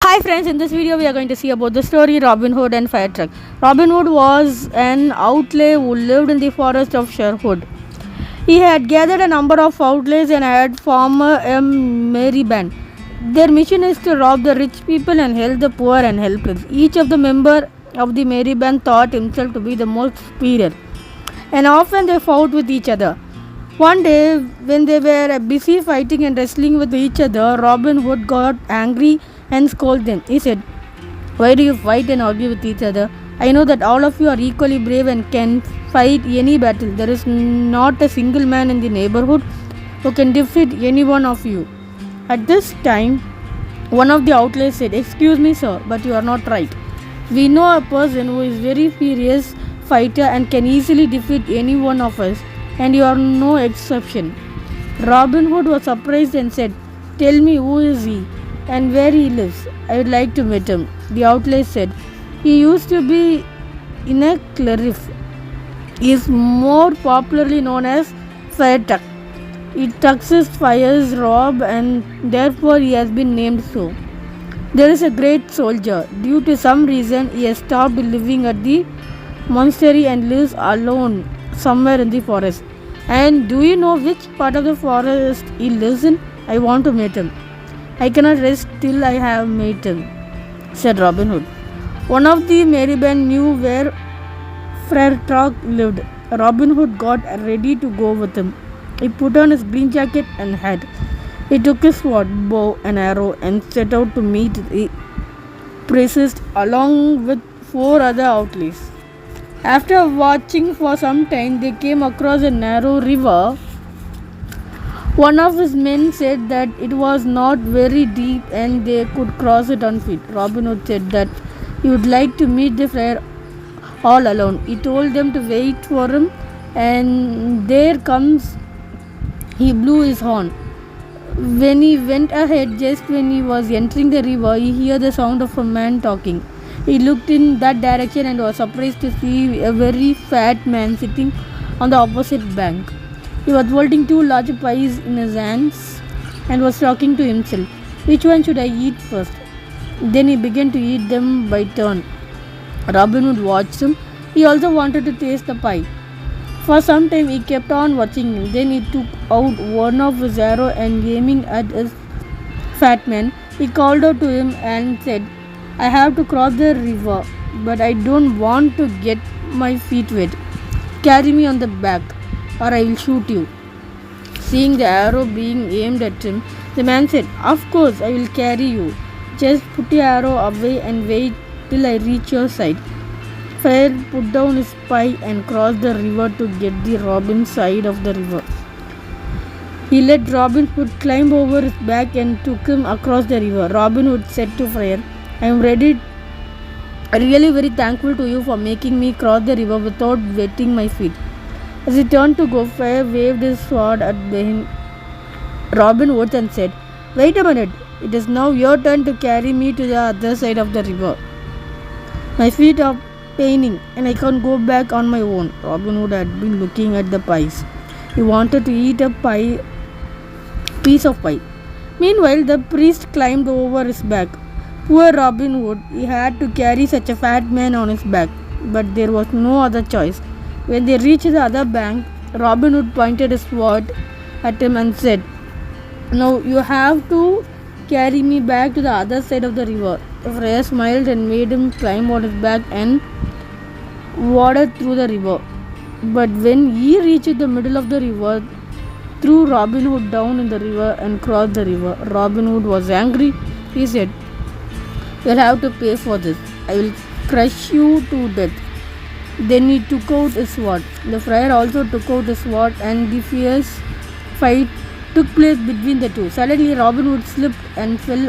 Hi friends, in this video we are going to see about the story Robin Hood and Fire Truck. Robin Hood was an outlay who lived in the forest of Sherwood. He had gathered a number of outlays and had formed a merry band. Their mission is to rob the rich people and help the poor and helpless. Each of the members of the merry band thought himself to be the most superior, and often they fought with each other. One day, when they were busy fighting and wrestling with each other, Robin Hood got angry and scolded them. He said, "Why do you fight and argue with each other? I know that all of you are equally brave and can fight any battle. There is not a single man in the neighborhood who can defeat any one of you." At this time, one of the outlaws said, "Excuse me, sir, but you are not right. We know a person who is very furious fighter and can easily defeat any one of us, and you are no exception." Robin Hood was surprised and said, "Tell me, who is he and where he lives? I would like to meet him." The outlaw said, "He used to be in a cliff. He is more popularly known as Friar. He tucks his fires, rob, and therefore he has been named so. There is a great soldier. Due to some reason, he has stopped living at the monastery and lives alone somewhere in the forest. And do you know which part of the forest he lives in? I want to meet him. I cannot rest till I have met him," said Robin Hood. One of the merry band knew where Friar lived. Robin Hood got ready to go with him. He put on his green jacket and hat. He took his sword, bow, and arrow and set out to meet the priest along with 4 other outlaws. After watching for some time, they came across a narrow river. One of his men said that it was not very deep and they could cross it on foot. Robin Hood said that he would like to meet the friar all alone. He told them to wait for him, and there comes. He blew his horn. When he went ahead, just when he was entering the river, he heard the sound of a man talking. He looked in that direction and was surprised to see a very fat man sitting on the opposite bank. He was holding 2 large pies in his hands and was talking to himself. "Which one should I eat first?" Then he began to eat them by turn. Robin Hood watched him. He also wanted to taste the pie. For some time he kept on watching him. Then he took out one of his arrow and aiming at his fat man, he called out to him and said, "I have to cross the river, but I don't want to get my feet wet. Carry me on the back, or I will shoot you." Seeing the arrow being aimed at him, the man said, "Of course I will carry you. Just put your arrow away and wait till I reach your side." Friar put down his pie and crossed the river to get the Robin side of the river. He let Robin Hood climb over his back and took him across the river. Robin Hood said to Friar, "I am really very thankful to you for making me cross the river without wetting my feet." As he turned to go, Friar waved his sword at Robin Hood and said, "Wait a minute. It is now your turn to carry me to the other side of the river. My feet are paining and I can't go back on my own." Robin Hood had been looking at the pies. He wanted to eat a piece of pie. Meanwhile, the priest climbed over his back. Poor Robin Hood, he had to carry such a fat man on his back, but there was no other choice. When they reached the other bank, Robin Hood pointed his sword at him and said, "Now you have to carry me back to the other side of the river." The friar smiled and made him climb on his back and waded through the river. But when he reached the middle of the river, threw Robin Hood down in the river and crossed the river. Robin Hood was angry. He said, "You'll have to pay for this. I will crush you to death." Then he took out his sword. The friar also took out his sword, and the fierce fight took place between the two. Suddenly Robin Hood slipped and fell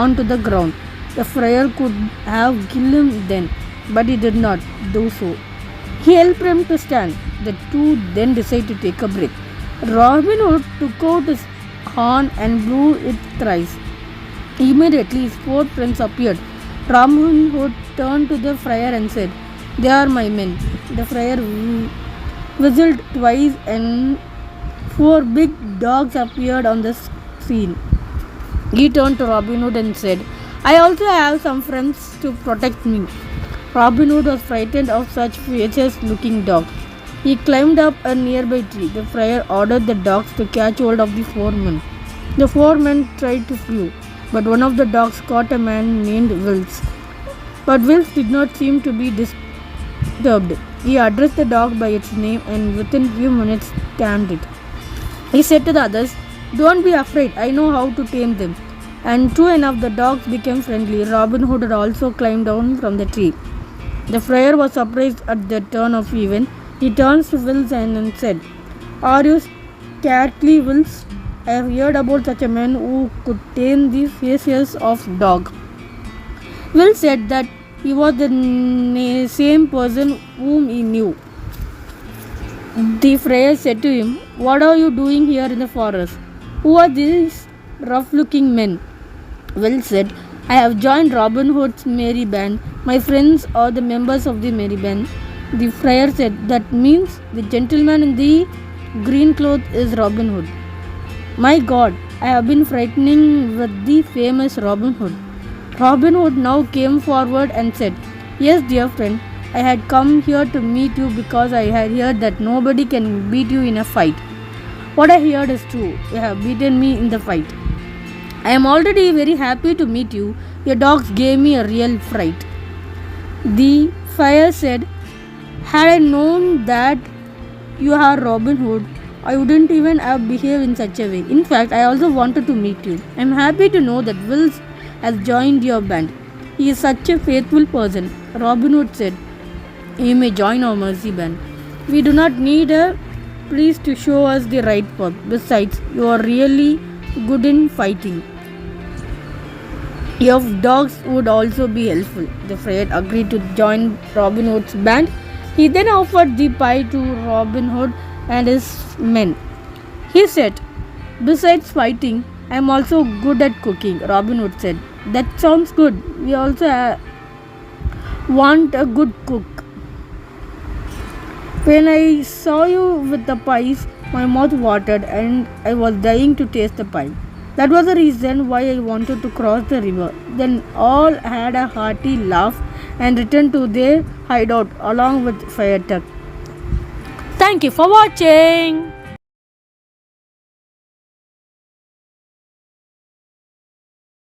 onto the ground. The friar could have killed him then, but he did not do so. He helped him to stand. The two then decided to take a break. Robin Hood took out his horn and blew it thrice. Immediately his 4 friends appeared. Robin Hood turned to the friar and said, "They are my men." The friar whistled twice and 4 big dogs appeared on the scene. He turned to Robin Hood and said, I also have some friends to protect me. Robin Hood was frightened of such fierce looking dogs. He climbed up a nearby tree. The friar ordered the dogs to catch hold of the four men. The four men tried to flee, but one of the dogs caught a man named Wills. But Wills did not seem to be disturbed. He addressed the dog by its name and within few minutes tamed it. He said to the others, "Don't be afraid, I know how to tame them." And true enough, the dogs became friendly. Robin Hood had also climbed down from the tree. The friar was surprised at the turn of events. He turns to Wills and said, "Are you scarcely Wills? I have heard about such a man who could tame the fiercest of dogs." Will said that he was the same person whom he knew. The friar said to him, "What are you doing here in the forest? Who are these rough-looking men?" Will said, "I have joined Robin Hood's merry band. My friends are the members of the merry band." The friar said, "That means the gentleman in the green cloth is Robin Hood." "My God, I have been frightening with the famous Robin Hood." Robin Hood now came forward and said, "Yes, dear friend, I had come here to meet you because I had heard that nobody can beat you in a fight. What I heard is true. You have beaten me in the fight. I am already very happy to meet you. Your dogs gave me a real fright." The friar said, "Had I known that you are Robin Hood, I wouldn't even have behaved in such a way. In fact, I also wanted to meet you. I am happy to know that Wills has joined your band. He is such a faithful person." Robin Hood said, "You may join our mercy band. We do not need a priest to show us the right path. Besides, you are really good in fighting. Your dogs would also be helpful." The friar agreed to join Robin Hood's band. He then offered the pie to Robin Hood and his men. He said, "Besides fighting, I am also good at cooking." Robin Hood said, "That sounds good. We also want a good cook. When I saw you with the pies, my mouth watered and I was dying to taste the pie. That was the reason why I wanted to cross the river." Then all had a hearty laugh and returned to their hideout along with Friar Tuck. Thank you for watching.